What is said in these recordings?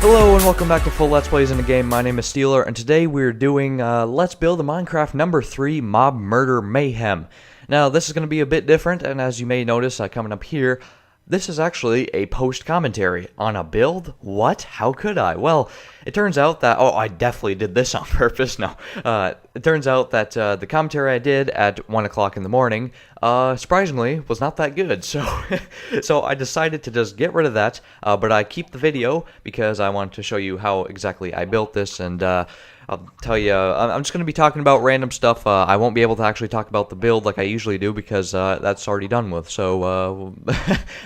Hello and welcome back to Full Let's Plays in a Game. My name is Steeler, and today we're doing Let's Build a Minecraft number 3 Mob Murder Mayhem. Now this is going to be a bit different, and as you may notice coming up here, this is actually a post-commentary on a build. What? How could I? Well, it turns out that... Oh, I definitely did this on purpose. No. It turns out that the commentary I did at 1 o'clock in the morning, surprisingly, was not that good. So so I decided to just get rid of that, but I keep the video because I want to show you how exactly I built this, and I'll tell you, I'm just going to be talking about random stuff. I won't be able to actually talk about the build like I usually do because that's already done with. So,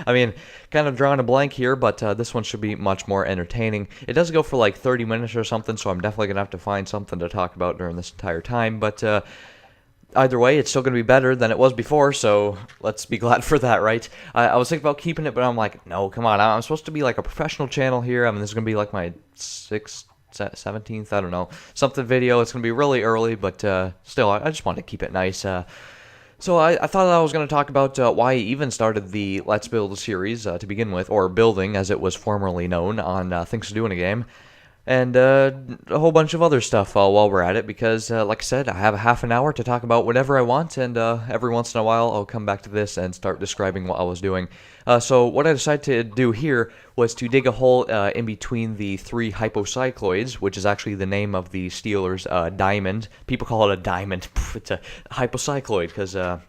I mean, kind of drawing a blank here, but this one should be much more entertaining. It does go for like 30 minutes or something, so I'm definitely going to have to find something to talk about during this entire time. But either way, it's still going to be better than it was before, so let's be glad for that, right? I was thinking about keeping it, but I'm like, no, come on. I'm supposed to be like a professional channel here. I mean, this is going to be like my 17th, I don't know, something video. It's going to be really early, but still, I just wanted to keep it nice. So I thought I was going to talk about why I even started the Let's Build series to begin with, or building as it was formerly known on Things to Do in a Game, and a whole bunch of other stuff while we're at it, because like I said, I have a half an hour to talk about whatever I want, and every once in a while I'll come back to this and start describing what I was doing. So what I decided to do here was to dig a hole in between the 3 hypocycloids, which is actually the name of the Steelers' diamond. People call it a diamond. It's a hypocycloid because a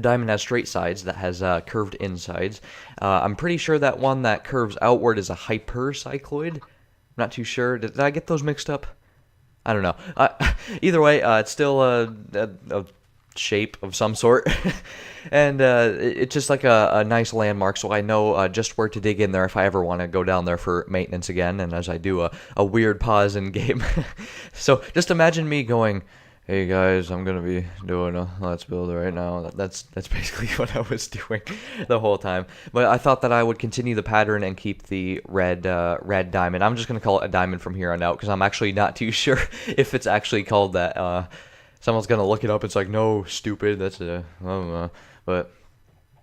diamond has straight sides that has curved insides. I'm pretty sure that one that curves outward is a hypercycloid. I'm not too sure. Did I get those mixed up? I don't know. Either way, it's still a shape of some sort. And it's just like a nice landmark, so I know just where to dig in there if I ever want to go down there for maintenance again, and as I do a weird pause in game. So just imagine me going, hey guys, I'm gonna be doing a Let's Build right now. That's basically what I was doing the whole time. But I thought that I would continue the pattern and keep the red diamond. I'm just gonna call it a diamond from here on out because I'm actually not too sure if it's actually called that. Someone's gonna look it up. It's like, no, stupid. That's a but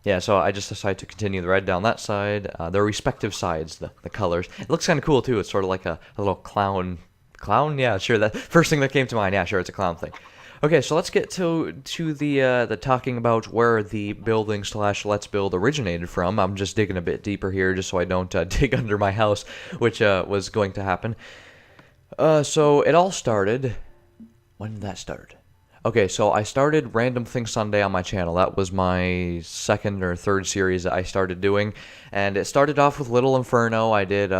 yeah. So I just decided to continue the red down that side. Their respective sides, the colors. It looks kind of cool too. It's sort of like a little clown. Clown? Yeah, sure. That first thing that came to mind. Yeah, sure. It's a clown thing. Okay, so let's get to the talking about where the building / Let's Build originated from. I'm just digging a bit deeper here, just so I don't dig under my house, which was going to happen. So it all started. When did that start? Okay, so I started Random Things Sunday on my channel. That was my second or third series that I started doing, and it started off with Little Inferno. I did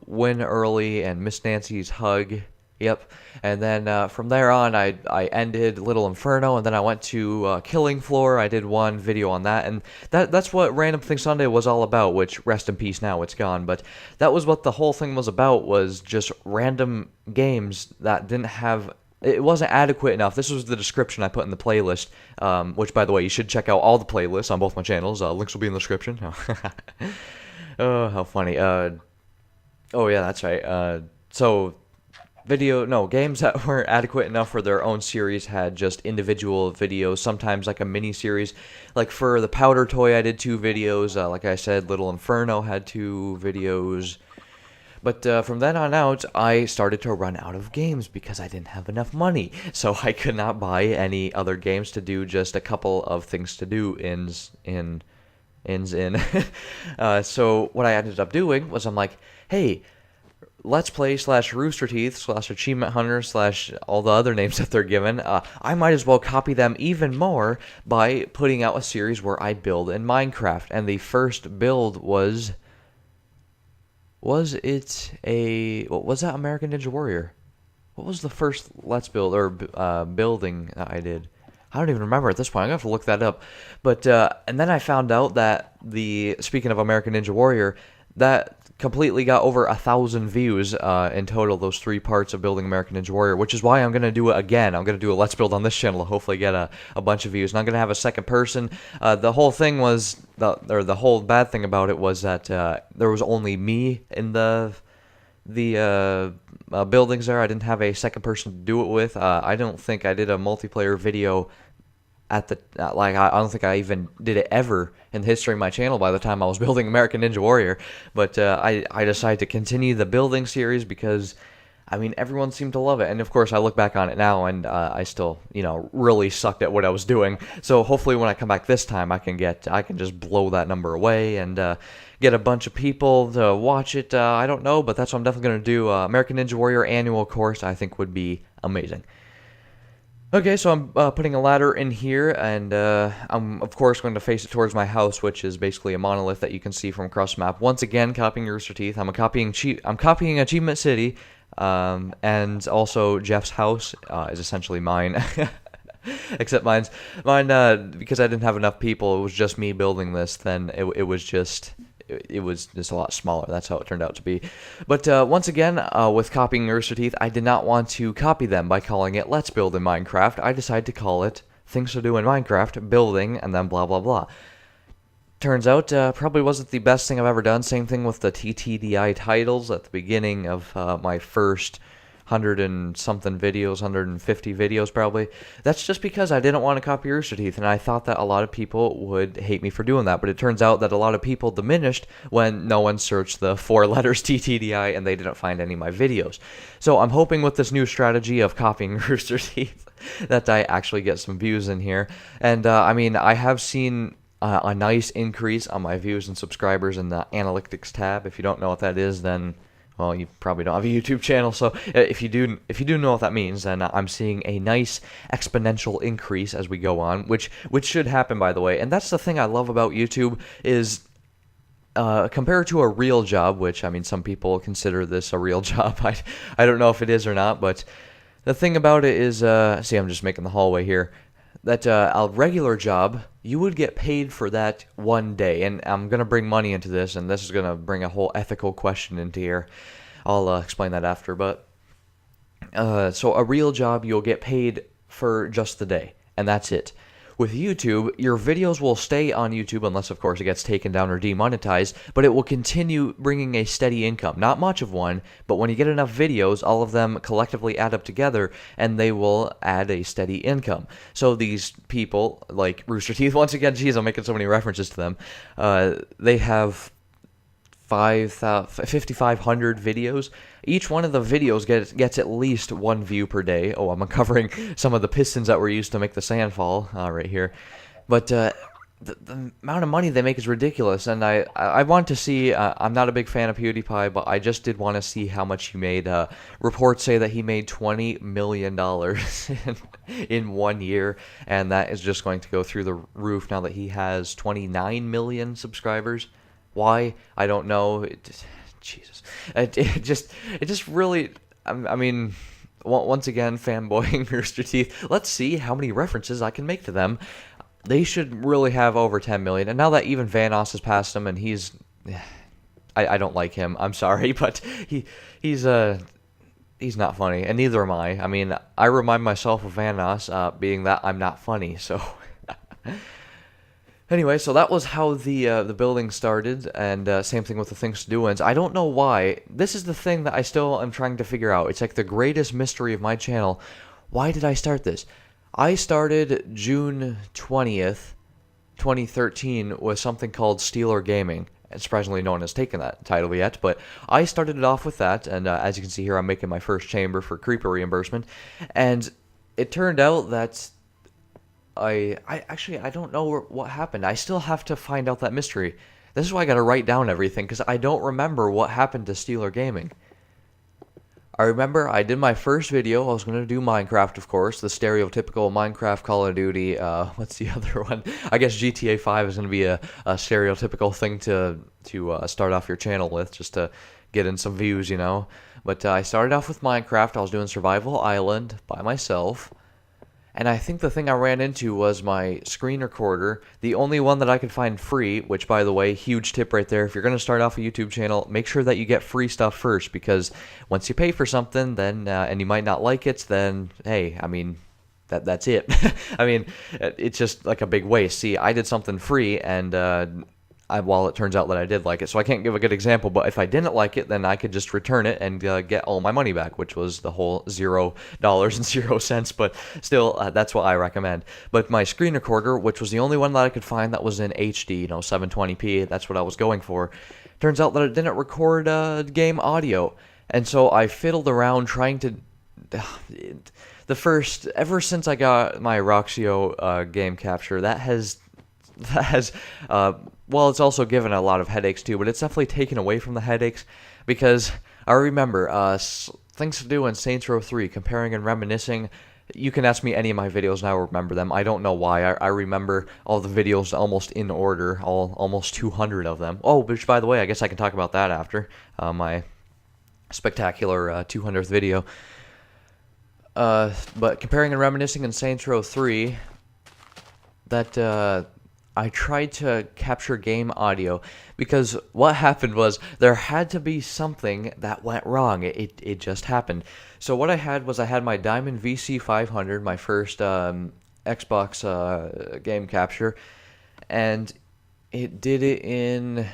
Win Early and Miss Nancy's Hug. Yep. And then from there on, I ended Little Inferno, and then I went to Killing Floor. I did one video on that, and that's what Random Things Sunday was all about, which, rest in peace, now it's gone. But that was what the whole thing was about, was just random games that didn't have... It wasn't adequate enough. This was the description I put in the playlist, which, by the way, you should check out all the playlists on both my channels. Links will be in the description. Oh, how funny. Oh, yeah, that's right. So... games that weren't adequate enough for their own series had just individual videos, sometimes like a mini-series. Like for the Powder Toy, I did 2 videos. Like I said, Little Inferno had 2 videos. But from then on out, I started to run out of games because I didn't have enough money. So I could not buy any other games to do just a couple of things to do So what I ended up doing was I'm like, hey... Let's Play / Rooster Teeth / Achievement Hunter / all the other names that they're given, I might as well copy them even more by putting out a series where I build in Minecraft. And the first build was it a... What was that, American Ninja Warrior? What was the first Let's Build, or building that I did? I don't even remember at this point. I'm going to have to look that up. But, and then I found out that speaking of American Ninja Warrior, that completely got over 1,000 views in total, those 3 parts of building American Ninja Warrior, which is why I'm going to do it again. I'm going to do a Let's Build on this channel to hopefully get a bunch of views. And I'm going to have a second person. The whole thing was, the whole bad thing about it was that there was only me in the buildings there. I didn't have a second person to do it with. I don't think I did a multiplayer video at the like I don't think I even did it ever in the history of my channel by the time I was building American Ninja Warrior. But I decided to continue the building series because I mean everyone seemed to love it, and of course I look back on it now and I still really sucked at what I was doing. So hopefully when I come back this time I can just blow that number away and get a bunch of people to watch it. I don't know, but that's what I'm definitely gonna do. American Ninja Warrior annual course I think would be amazing. Okay, so I'm putting a ladder in here, and I'm, of course, going to face it towards my house, which is basically a monolith that you can see from across the map. Once again, copying Rooster Teeth. I'm copying Achievement City, and also Jeff's house is essentially mine. Except mine, because I didn't have enough people, it was just me building this, then it was just a lot smaller. That's how it turned out to be. But once again, with copying Rooster Teeth, I did not want to copy them by calling it Let's Build in Minecraft. I decided to call it Things to Do in Minecraft, Building, and then blah blah blah. Turns out, probably wasn't the best thing I've ever done. Same thing with the TTDI titles at the beginning of my first 100 and something videos, 150 videos probably. That's just because I didn't want to copy Rooster Teeth, and I thought that a lot of people would hate me for doing that, but it turns out that a lot of people diminished when no one searched the 4 letters TTDI and they didn't find any of my videos. So I'm hoping with this new strategy of copying Rooster Teeth that I actually get some views in here. And I mean, I have seen a nice increase on my views and subscribers in the analytics tab. If you don't know what that is, then well, you probably don't have a YouTube channel, so if you do know what that means, then I'm seeing a nice exponential increase as we go on, which should happen, by the way. And that's the thing I love about YouTube is compared to a real job, which I mean some people consider this a real job. I don't know if it is or not, but the thing about it is, see, I'm just making the hallway here. That a regular job, you would get paid for that one day. And I'm going to bring money into this, and this is going to bring a whole ethical question into here. I'll explain that after. But so a real job, you'll get paid for just the day, and that's it. With YouTube, your videos will stay on YouTube unless, of course, it gets taken down or demonetized, but it will continue bringing a steady income. Not much of one, but when you get enough videos, all of them collectively add up together, and they will add a steady income. So these people, like Rooster Teeth, once again, geez, I'm making so many references to them, they have 5,500 videos. Each one of the videos gets at least 1 view per day. Oh, I'm uncovering some of the pistons that were used to make the sand fall right here. But the amount of money they make is ridiculous, and I want to see, I'm not a big fan of PewDiePie, but I just did want to see how much he made. Reports say that he made $20 million in 1 year, and that is just going to go through the roof now that he has 29 million subscribers. Why? I don't know. Jesus. It just really, I mean, once again, fanboying Rooster Teeth. Let's see how many references I can make to them. They should really have over 10 million. And now that even Vanoss has passed him, and I don't like him. I'm sorry, but he's not funny, and neither am I. I mean, I remind myself of Vanoss, being that I'm not funny, so. Anyway, so that was how the building started, and same thing with the Things to Do ones. I don't know why. This is the thing that I still am trying to figure out. It's like the greatest mystery of my channel. Why did I start this? I started June 20th, 2013 with something called Steeler Gaming. And surprisingly, no one has taken that title yet, but I started it off with that, and as you can see here, I'm making my first chamber for creeper reimbursement, and it turned out that I don't know what happened. I still have to find out that mystery. This is why I gotta write down everything, because I don't remember what happened to Steeler Gaming. I remember I did my first video. I was going to do Minecraft, of course, the stereotypical Minecraft, Call of Duty. What's the other one? I guess GTA 5 is going to be a stereotypical thing to start off your channel with, just to get in some views, you know. But I started off with Minecraft. I was doing Survival Island by myself. And I think the thing I ran into was my screen recorder, the only one that I could find free, which, by the way, huge tip right there. If you're going to start off a YouTube channel, make sure that you get free stuff first, because once you pay for something, then and you might not like it, then, hey, I mean, that's it. I mean, it's just like a big waste. See, I did something free, and Well, it turns out that I did like it, so I can't give a good example, but if I didn't like it, then I could just return it and get all my money back, which was the whole $0.00, but still, that's what I recommend. But my screen recorder, which was the only one that I could find that was in HD, 720p, that's what I was going for, turns out that it didn't record game audio, and so I fiddled around trying to... ever since I got my Roxio game capture, that has well, it's also given a lot of headaches too, but it's definitely taken away from the headaches, because I remember things to do in Saints Row 3, comparing and reminiscing. You can ask me any of my videos and I will remember them. I don't know why. I remember all the videos almost in order, almost 200 of them. Oh, which, by the way, I guess I can talk about that after my spectacular 200th video. But comparing and reminiscing in Saints Row 3, that I tried to capture game audio, because what happened was there had to be something that went wrong. It just happened. So what I had was I had my Diamond VC500, my first Xbox game capture, and it did it in...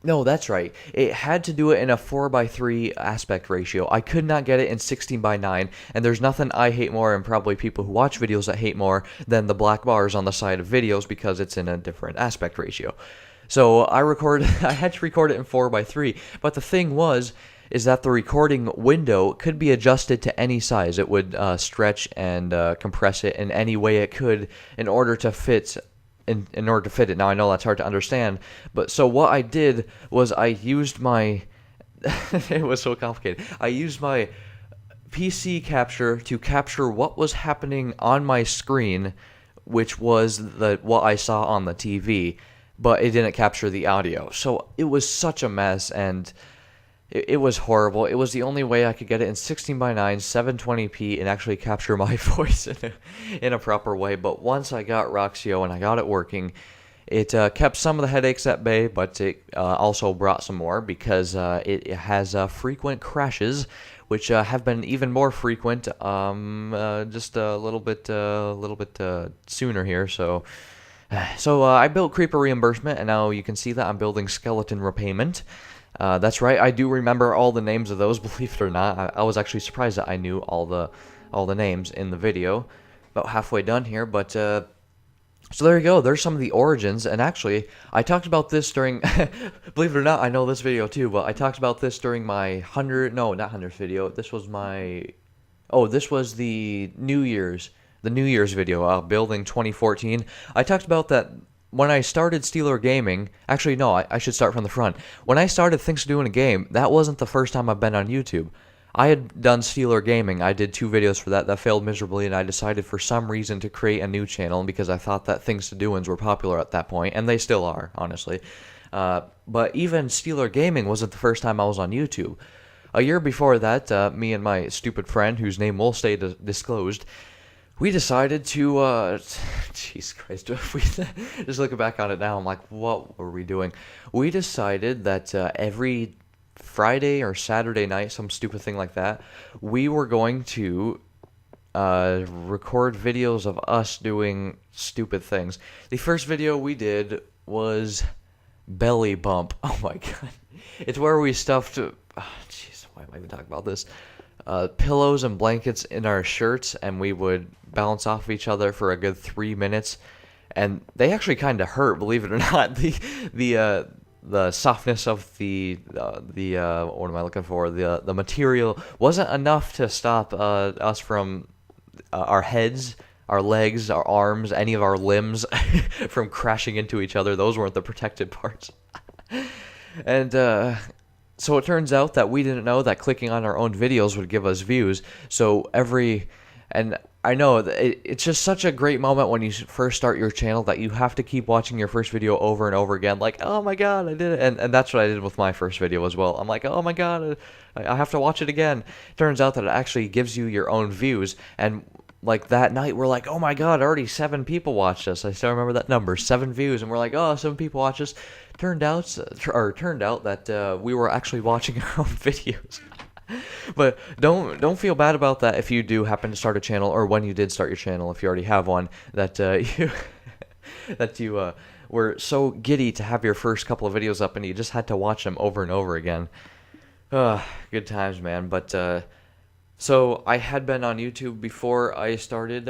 No, that's right. It had to do it in a 4:3 aspect ratio. I could not get it in 16:9, and there's nothing I hate more, and probably people who watch videos that hate more, than the black bars on the side of videos, because it's in a different aspect ratio. So I had to record it in 4:3, but the thing is that the recording window could be adjusted to any size. It would stretch and compress it in any way it could in order to fit... In order to fit it. Now, I know that's hard to understand, but so what I did was I used my... it was so complicated. I used my PC capture to capture what was happening on my screen, which was what I saw on the TV, but it didn't capture the audio. So it was such a mess, and it was horrible. It was the only way I could get it in 16:9, 720p, and actually capture my voice in a proper way. But once I got Roxio and I got it working, it kept some of the headaches at bay, but it also brought some more, because it has frequent crashes, which have been even more frequent just a little bit sooner here. So I built Creeper Reimbursement, and now you can see that I'm building Skeleton Repayment. That's right, I do remember all the names of those, believe it or not. I was actually surprised that I knew all the names in the video. About halfway done here, but so there you go. There's some of the origins, and actually, I talked about this during... believe it or not, I know this video too, but I talked about this during my 100th video. This was my... Oh, this was the New Year's video, building 2014. I talked about that... When I started Steeler Gaming, actually no, I should start from the front. When I started Things to Do in a Game, that wasn't the first time I've been on YouTube. I had done Steeler Gaming. I did 2 videos for that failed miserably, and I decided for some reason to create a new channel, because I thought that Things to Do's were popular at that point, and they still are, honestly. But even Steeler Gaming wasn't the first time I was on YouTube. A year before that, me and my stupid friend, whose name will stay disclosed, we decided to, jeez Christ, just looking back on it now, I'm like, what were we doing? We decided that every Friday or Saturday night, some stupid thing like that, we were going to record videos of us doing stupid things. The first video we did was Belly Bump. Oh my god. It's where we stuffed, jeez, why am I even talking about this? Pillows and blankets in our shirts, and we would bounce off of each other for a good 3 minutes, and they actually kind of hurt, believe it or not. The softness of the what am I looking for? The material wasn't enough to stop us from our heads, our legs, our arms, any of our limbs from crashing into each other. Those weren't the protected parts. And so it turns out that we didn't know that clicking on our own videos would give us views. So and I know it's just such a great moment when you first start your channel that you have to keep watching your first video over and over again, like, oh my god, I did it. And that's what I did with my first video as well. I'm like, oh my god, I have to watch it again. Turns out that it actually gives you your own views, and like that night we're like, oh my god, already 7 people watched us. I still remember that number, 7 views, and we're like, oh, 7 people watched us. Turned out that we were actually watching our own videos. But don't feel bad about that if you do happen to start a channel, or when you did start your channel, if you already have one, that that you were so giddy to have your first couple of videos up and you just had to watch them over and over again. Good times, man. But so I had been on YouTube before I started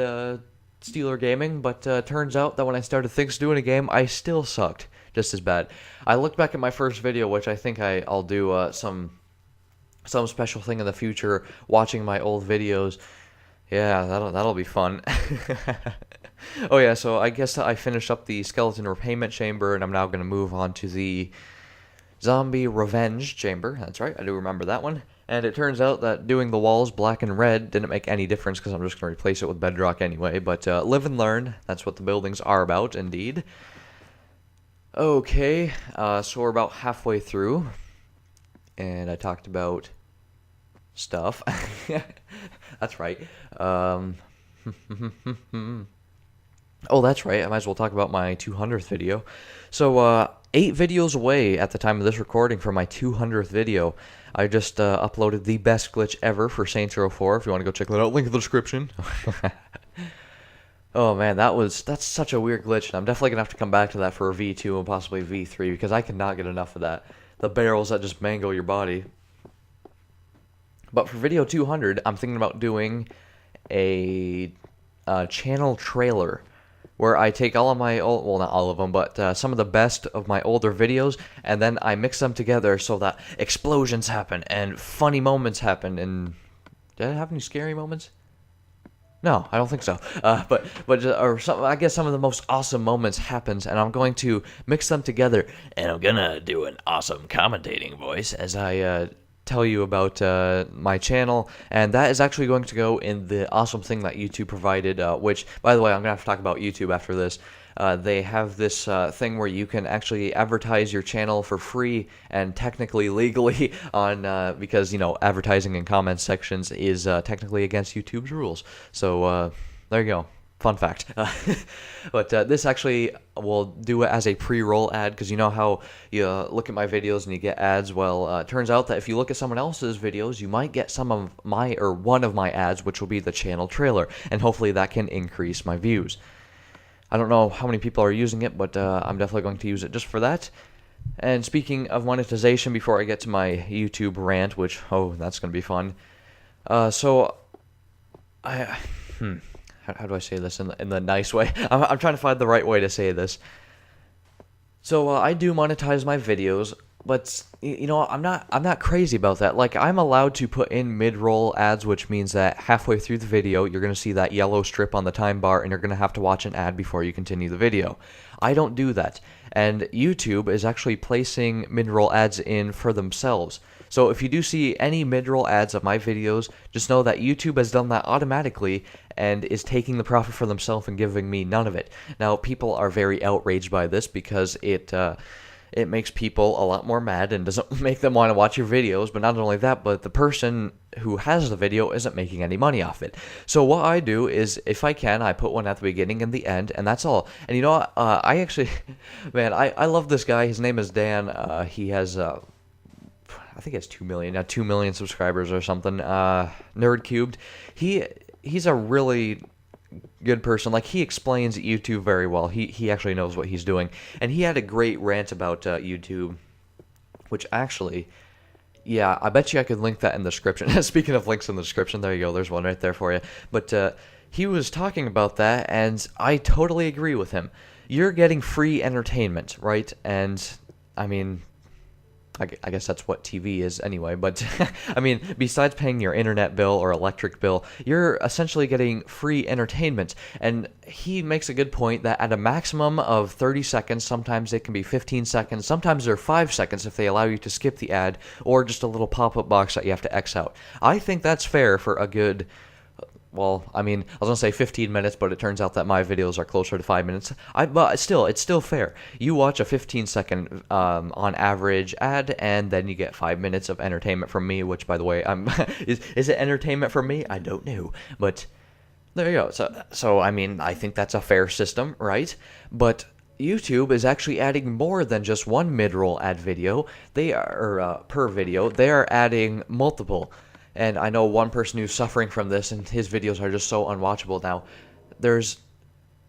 Steeler Gaming, but turns out that when I started Things to Do in a Game, I still sucked just as bad. I looked back at my first video, which I think I'll do some special thing in the future, watching my old videos. Yeah, that'll be fun. Oh yeah, so I guess I finished up the Skeleton Repayment Chamber, and I'm now going to move on to the Zombie Revenge Chamber. That's right, I do remember that one. And it turns out that doing the walls black and red didn't make any difference because I'm just going to replace it with bedrock anyway. But live and learn, that's what the buildings are about, indeed. Okay, so we're about halfway through. And I talked about stuff. That's right. Oh, that's right. I might as well talk about my 200th video. So, 8 videos away at the time of this recording for my 200th video. I just uploaded the best glitch ever for Saints Row 4. If you want to go check that out, link in the description. Oh man, that's such a weird glitch, and I'm definitely gonna have to come back to that for a V2 and possibly V3 because I cannot get enough of that. The barrels that just mangle your body. But for video 200, I'm thinking about doing a channel trailer where I take all of my old, well, not all of them, but some of the best of my older videos, and then I mix them together so that explosions happen and funny moments happen. And did I have any scary moments? No, I don't think so. Or some, I guess some of the most awesome moments happens, and I'm going to mix them together, and I'm gonna do an awesome commentating voice as I tell you about my channel, and that is actually going to go in the awesome thing that YouTube provided, which, by the way, I'm going to have to talk about YouTube after this. They have this thing where you can actually advertise your channel for free and technically legally on, because, you know, advertising in comment sections is technically against YouTube's rules. So, there you go. Fun fact. But this actually will do it as a pre-roll ad, because you know how you look at my videos and you get ads. Well, it turns out that if you look at someone else's videos, you might get some of my, or one of my ads, which will be the channel trailer, and hopefully that can increase my views. I don't know how many people are using it, but I'm definitely going to use it just for that. And speaking of monetization, before I get to my YouTube rant, which, oh, that's going to be fun. So, How do I say this in the nice way? I'm trying to find the right way to say this. So I do monetize my videos, but you know, I'm not crazy about that. Like, I'm allowed to put in mid-roll ads, which means that halfway through the video, you're going to see that yellow strip on the time bar, and you're going to have to watch an ad before you continue the video. I don't do that, and YouTube is actually placing mid-roll ads in for themselves. So if you do see any mid-roll ads of my videos, just know that YouTube has done that automatically and is taking the profit for themselves and giving me none of it. Now, people are very outraged by this because it makes people a lot more mad and doesn't make them want to watch your videos. But not only that, but the person who has the video isn't making any money off it. So what I do is, if I can, I put one at the beginning and the end, and that's all. And you know what? I actually, man, I love this guy. His name is Dan. He has... I think he has 2 million, now 2 million subscribers or something. Nerd Cubed. He's a really good person. Like, he explains YouTube very well. He actually knows what he's doing. And he had a great rant about YouTube, which actually, yeah, I bet you I could link that in the description. Speaking of links in the description, there you go. There's one right there for you. But he was talking about that, and I totally agree with him. You're getting free entertainment, right? And, I mean... I guess that's what TV is anyway, but I mean, besides paying your internet bill or electric bill, you're essentially getting free entertainment. And he makes a good point that at a maximum of 30 seconds, sometimes it can be 15 seconds, sometimes they're 5 seconds if they allow you to skip the ad, or just a little pop-up box that you have to X out. I think that's fair for a good... Well, I mean, I was going to say 15 minutes, but it turns out that my videos are closer to 5 minutes. But still, it's still fair. You watch a 15-second, on average, ad, and then you get 5 minutes of entertainment from me, which, by the way, is it entertainment from me? I don't know. But there you go. So I mean, I think that's a fair system, right? But YouTube is actually adding more than just one mid-roll ad video. They are, per video, they are adding multiple. And I know one person who's suffering from this, and his videos are just so unwatchable now. There's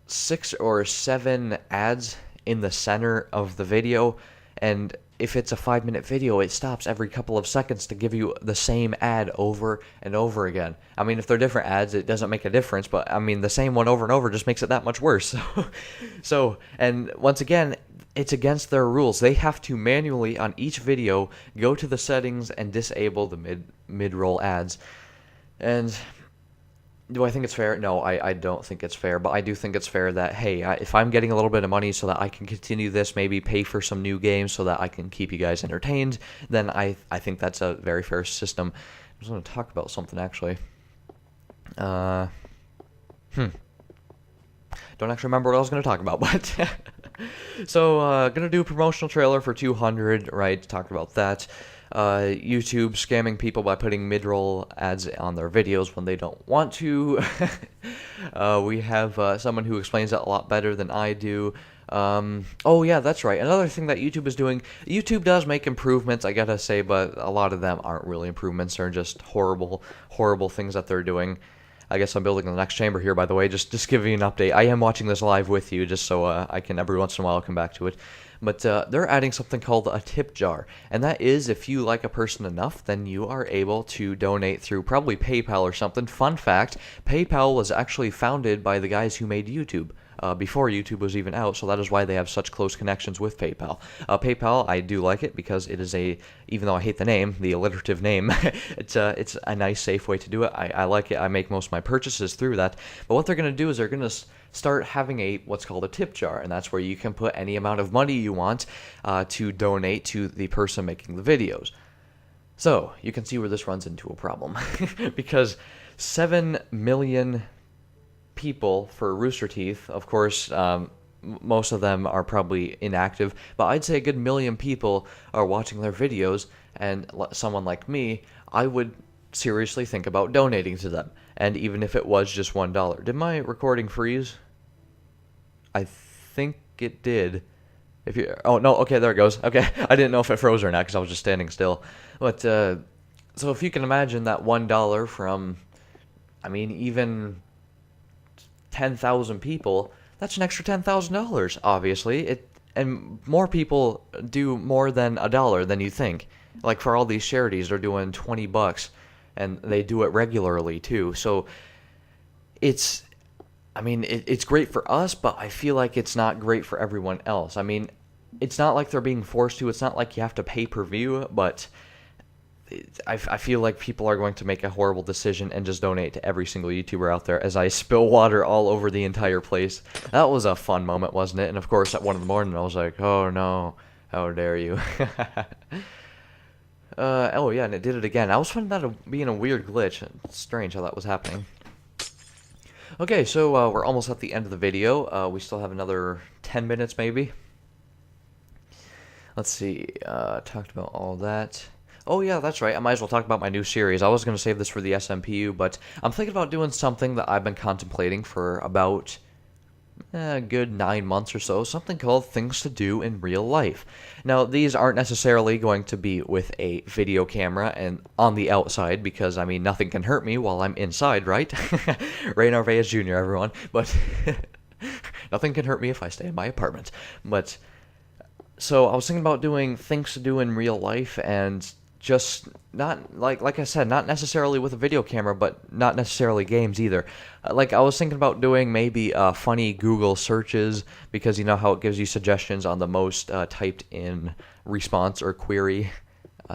6 or 7 ads in the center of the video, and if it's a 5-minute video, it stops every couple of seconds to give you the same ad over and over again. I mean, if they're different ads, it doesn't make a difference, but I mean, the same one over and over just makes it that much worse. And once again, it's against their rules. They have to manually, on each video, go to the settings and disable the mid-roll ads. And do I think it's fair? No, I don't think it's fair, but I do think it's fair that, hey, if I'm getting a little bit of money so that I can continue this, maybe pay for some new games so that I can keep you guys entertained, then I think that's a very fair system. I was going to talk about something, actually. Don't actually remember what I was going to talk about, but... So, going to do a promotional trailer for 200, right? Talked about that. YouTube scamming people by putting mid-roll ads on their videos when they don't want to. We have someone who explains that a lot better than I do. Oh yeah, that's right. Another thing that YouTube is doing, YouTube does make improvements, I gotta say, but a lot of them aren't really improvements. They're just horrible, horrible things that they're doing. I guess I'm building the next chamber here, by the way, just giving you an update. I am watching this live with you, just so I can every once in a while come back to it. But they're adding something called a tip jar, and that is, if you like a person enough, then you are able to donate through probably PayPal or something. Fun fact, PayPal was actually founded by the guys who made YouTube. Before YouTube was even out, so that is why they have such close connections with PayPal. PayPal, I do like it because it is even though I hate the name, the alliterative name, it's a nice, safe way to do it. I like it. I make most of my purchases through that. But what they're going to do is they're going to start having what's called a tip jar, and that's where you can put any amount of money you want to donate to the person making the videos. So, you can see where this runs into a problem. Because 7 million people for Rooster Teeth, of course, most of them are probably inactive, but I'd say a good million people are watching their videos, and someone like me, I would seriously think about donating to them, and even if it was just $1. Did my recording freeze? I think it did. Oh no, okay, there it goes. Okay, I didn't know if it froze or not because I was just standing still. But so if you can imagine that $1 from, I mean, even 10,000 people, that's an extra $10,000, obviously. And more people do more than $1 than you think. Like for all these charities, they're doing $20, and they do it regularly too. So it's great for us, but I feel like it's not great for everyone else. I mean, it's not like they're being forced to. It's not like you have to pay per view, but I feel like people are going to make a horrible decision and just donate to every single YouTuber out there as I spill water all over the entire place. That was a fun moment, wasn't it? And of course, at 1 in the morning, I was like, oh no, how dare you. Oh yeah, and it did it again. I was finding that being a weird glitch. It's strange how that was happening. Okay, so we're almost at the end of the video. We still have another 10 minutes maybe. Let's see, talked about all that. Oh yeah, that's right, I might as well talk about my new series. I was going to save this for the SMPU, but I'm thinking about doing something that I've been contemplating for about a good 9 months or so, something called Things to Do in Real Life. Now, these aren't necessarily going to be with a video camera and on the outside, because, I mean, nothing can hurt me while I'm inside, right? Ray Narvaez Jr., everyone. But nothing can hurt me if I stay in my apartment. But, so I was thinking about doing Things to Do in Real Life, and just not, like I said, not necessarily with a video camera, but not necessarily games either. Like, I was thinking about doing maybe funny Google searches, because you know how it gives you suggestions on the most typed in response or query,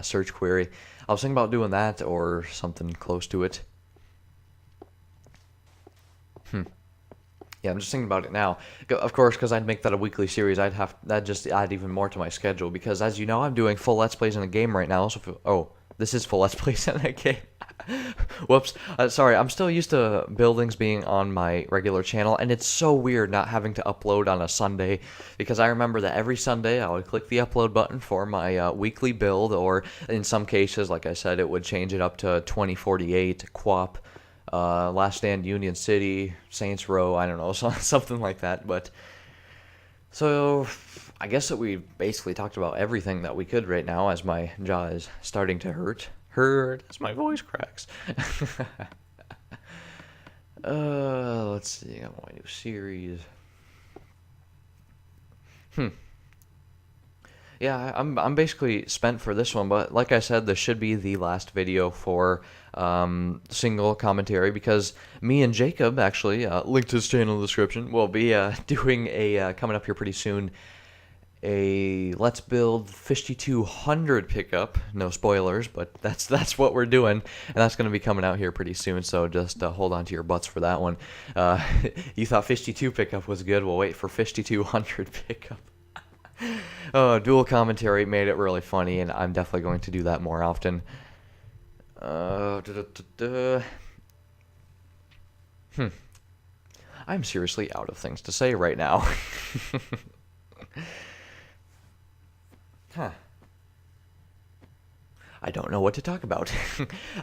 search query. I was thinking about doing that or something close to it. Yeah, I'm just thinking about it now. Of course, because I'd make that a weekly series, that'd just add even more to my schedule. Because as you know, I'm doing full Let's Plays in a game right now. So this is full Let's Plays in a game. Whoops. Sorry, I'm still used to buildings being on my regular channel, and it's so weird not having to upload on a Sunday. Because I remember that every Sunday I would click the upload button for my weekly build, or in some cases, like I said, it would change it up to 2048 QWOP. Last Stand Union City, Saints Row, I don't know, something like that. But so I guess that we basically talked about everything that we could right now, as my jaw is starting to hurt as my voice cracks. Let's see, I got my new series. Yeah, I'm basically spent for this one, but like I said, this should be the last video for single commentary because me and Jacob, actually, link to his channel in the description, will be doing a, coming up here pretty soon, a Let's Build 5200 pickup. No spoilers, but that's what we're doing, and that's going to be coming out here pretty soon, so just hold on to your butts for that one. You thought 52 pickup was good, well wait for 5200 pickup. Oh, dual commentary made it really funny, and I'm definitely going to do that more often. I'm seriously out of things to say right now. Huh. I don't know what to talk about.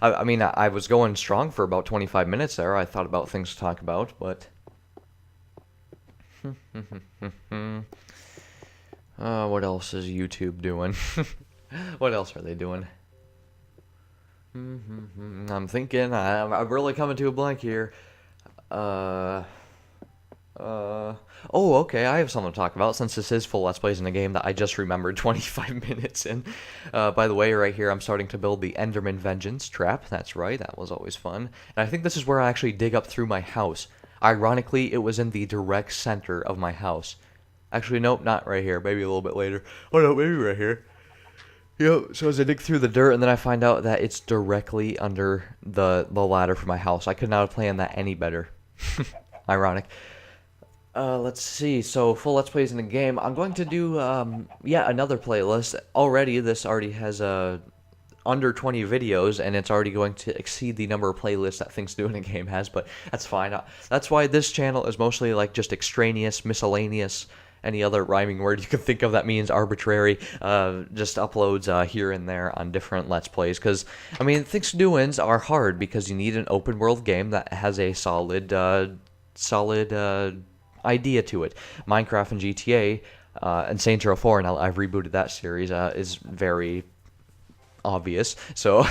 I mean, I was going strong for about 25 minutes there. I thought about things to talk about, but... what else is YouTube doing? What else are they doing? I'm thinking. I'm really coming to a blank here. Oh, okay, I have something to talk about since this is full Let's Plays in a game that I just remembered 25 minutes in. By the way, right here, I'm starting to build the Enderman Vengeance trap. That's right, that was always fun. And I think this is where I actually dig up through my house. Ironically, it was in the direct center of my house. Actually, nope, not right here. Maybe a little bit later. Oh, no, maybe right here. Yep, so as I dig through the dirt, and then I find out that it's directly under the ladder for my house. I could not have planned that any better. Ironic. Let's see. So, full Let's Plays in a game. I'm going to do, yeah, another playlist. This already has, under 20 videos, and it's already going to exceed the number of playlists that Things Do in a Game has, but that's fine. That's why this channel is mostly, like, just extraneous, miscellaneous, any other rhyming word you can think of that means arbitrary, just uploads here and there on different Let's Plays, because, I mean, Things Doings are hard, because you need an open-world game that has a solid idea to it. Minecraft and GTA, and Saints Row 4, now I've rebooted that series, is very obvious, so...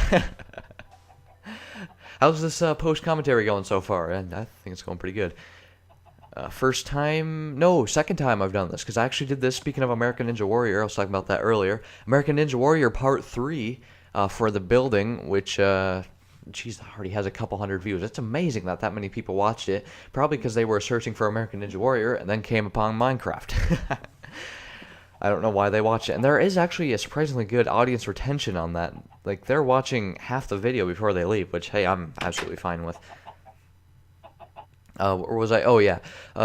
How's this post-commentary going so far? And I think it's going pretty good. Second time I've done this, because I actually did this, speaking of American Ninja Warrior, I was talking about that earlier, American Ninja Warrior Part 3 for the building, which, geez, that already has a couple hundred views. It's amazing that many people watched it, probably because they were searching for American Ninja Warrior and then came upon Minecraft. I don't know why they watched it, and there is actually a surprisingly good audience retention on that. Like, they're watching half the video before they leave, which, hey, I'm absolutely fine with. Where was I? Oh, yeah.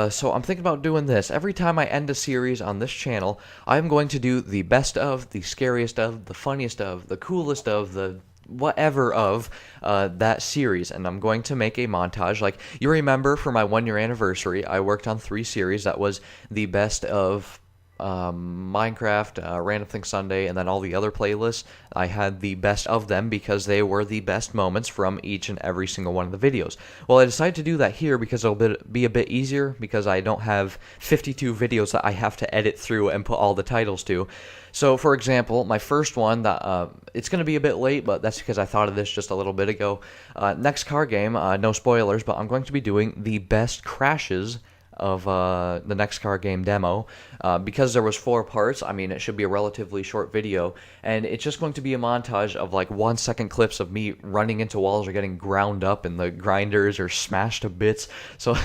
So I'm thinking about doing this. Every time I end a series on this channel, I'm going to do the best of, the scariest of, the funniest of, the coolest of, the whatever of that series. And I'm going to make a montage. Like, you remember for my 1-year anniversary, I worked on 3 series. That was the best of Minecraft, Random Thing Sunday, and then all the other playlists. I had the best of them because they were the best moments from each and every single one of the videos. Well, I decided to do that here because it'll be a bit easier because I don't have 52 videos that I have to edit through and put all the titles to. So, for example, my first one, it's going to be a bit late, but that's because I thought of this just a little bit ago. Next car game, no spoilers, but I'm going to be doing the best crashes of the next car game demo. Because there was 4 parts, I mean, it should be a relatively short video, and it's just going to be a montage of like 1-second clips of me running into walls or getting ground up and the grinders are smashed to bits. So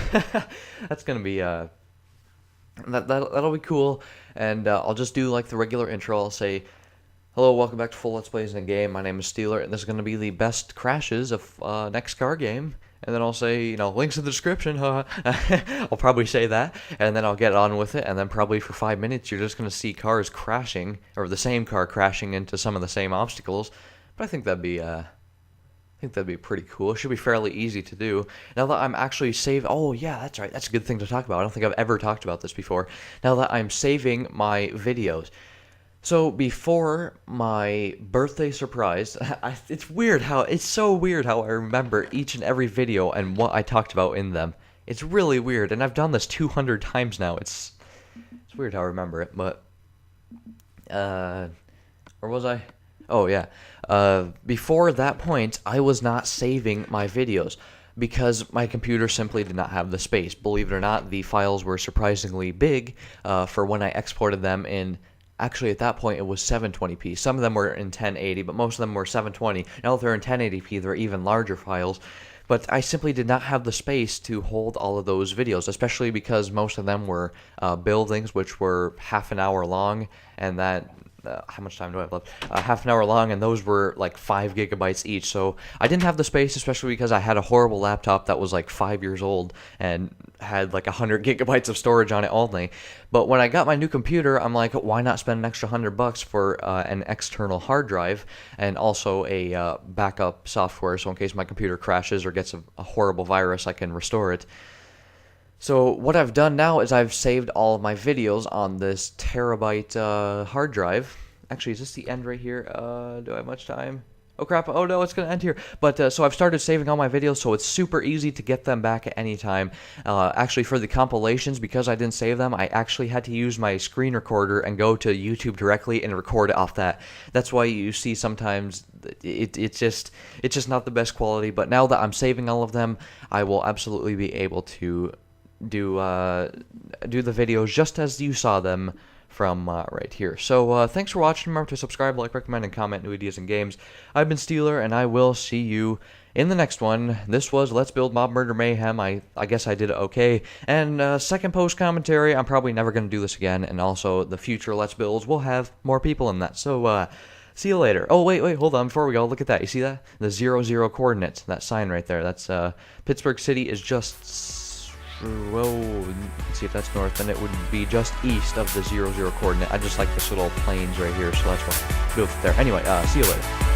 that's gonna be that'll be cool. And I'll just do like the regular intro. I'll say, hello, welcome back to Full Let's Plays in a Game. My name is Steeler, and this is going to be the best crashes of next car game. And then I'll say, you know, links in the description, I'll probably say that, and then I'll get on with it, and then probably for 5 minutes you're just going to see cars crashing, or the same car crashing into some of the same obstacles. But I think that'd be pretty cool. It should be fairly easy to do. Now that I'm actually oh yeah, that's right, that's a good thing to talk about. I don't think I've ever talked about this before. Now that I'm saving my videos. So before my birthday surprise, it's so weird how I remember each and every video and what I talked about in them. It's really weird, and I've done this 200 times now. It's weird how I remember it, but where was I? Oh yeah. Before that point, I was not saving my videos. because my computer simply did not have the space. Believe it or not, the files were surprisingly big for when I exported them in. Actually, at that point, it was 720p. Some of them were in 1080, but most of them were 720. Now that they're in 1080p, they're even larger files. But I simply did not have the space to hold all of those videos, especially because most of them were buildings, which were half an hour long, and that... how much time do I have left? Half an hour long, and those were like 5 gigabytes each. So I didn't have the space, especially because I had a horrible laptop that was like 5 years old and had like 100 gigabytes of storage on it only. But when I got my new computer, I'm like, why not spend an extra $100 for an external hard drive and also a backup software, so in case my computer crashes or gets a horrible virus, I can restore it. So what I've done now is I've saved all of my videos on this terabyte hard drive. Actually, is this the end right here? Do I have much time? Oh crap, oh no, it's going to end here. But so I've started saving all my videos, so it's super easy to get them back at any time. Actually, for the compilations, because I didn't save them, I actually had to use my screen recorder and go to YouTube directly and record it off that. That's why you see sometimes it's just not the best quality. But now that I'm saving all of them, I will absolutely be able to do the videos just as you saw them from right here. So thanks for watching. Remember to subscribe, like, recommend, and comment new ideas and games. I've been Steeler, and I will see you in the next one. This was Let's Build Mob Murder Mayhem. I guess I did it okay. And second post commentary, I'm probably never going to do this again. And also the future Let's Builds will have more people in that. So see you later. Oh, wait, hold on. Before we go, look at that. You see that? The 00 coordinates. That sign right there. That's Pittsburgh City is just... well, let's see if that's north, then it would be just east of the 00 coordinate. I just like this little plains right here, so that's why I built it there. Anyway, see you later.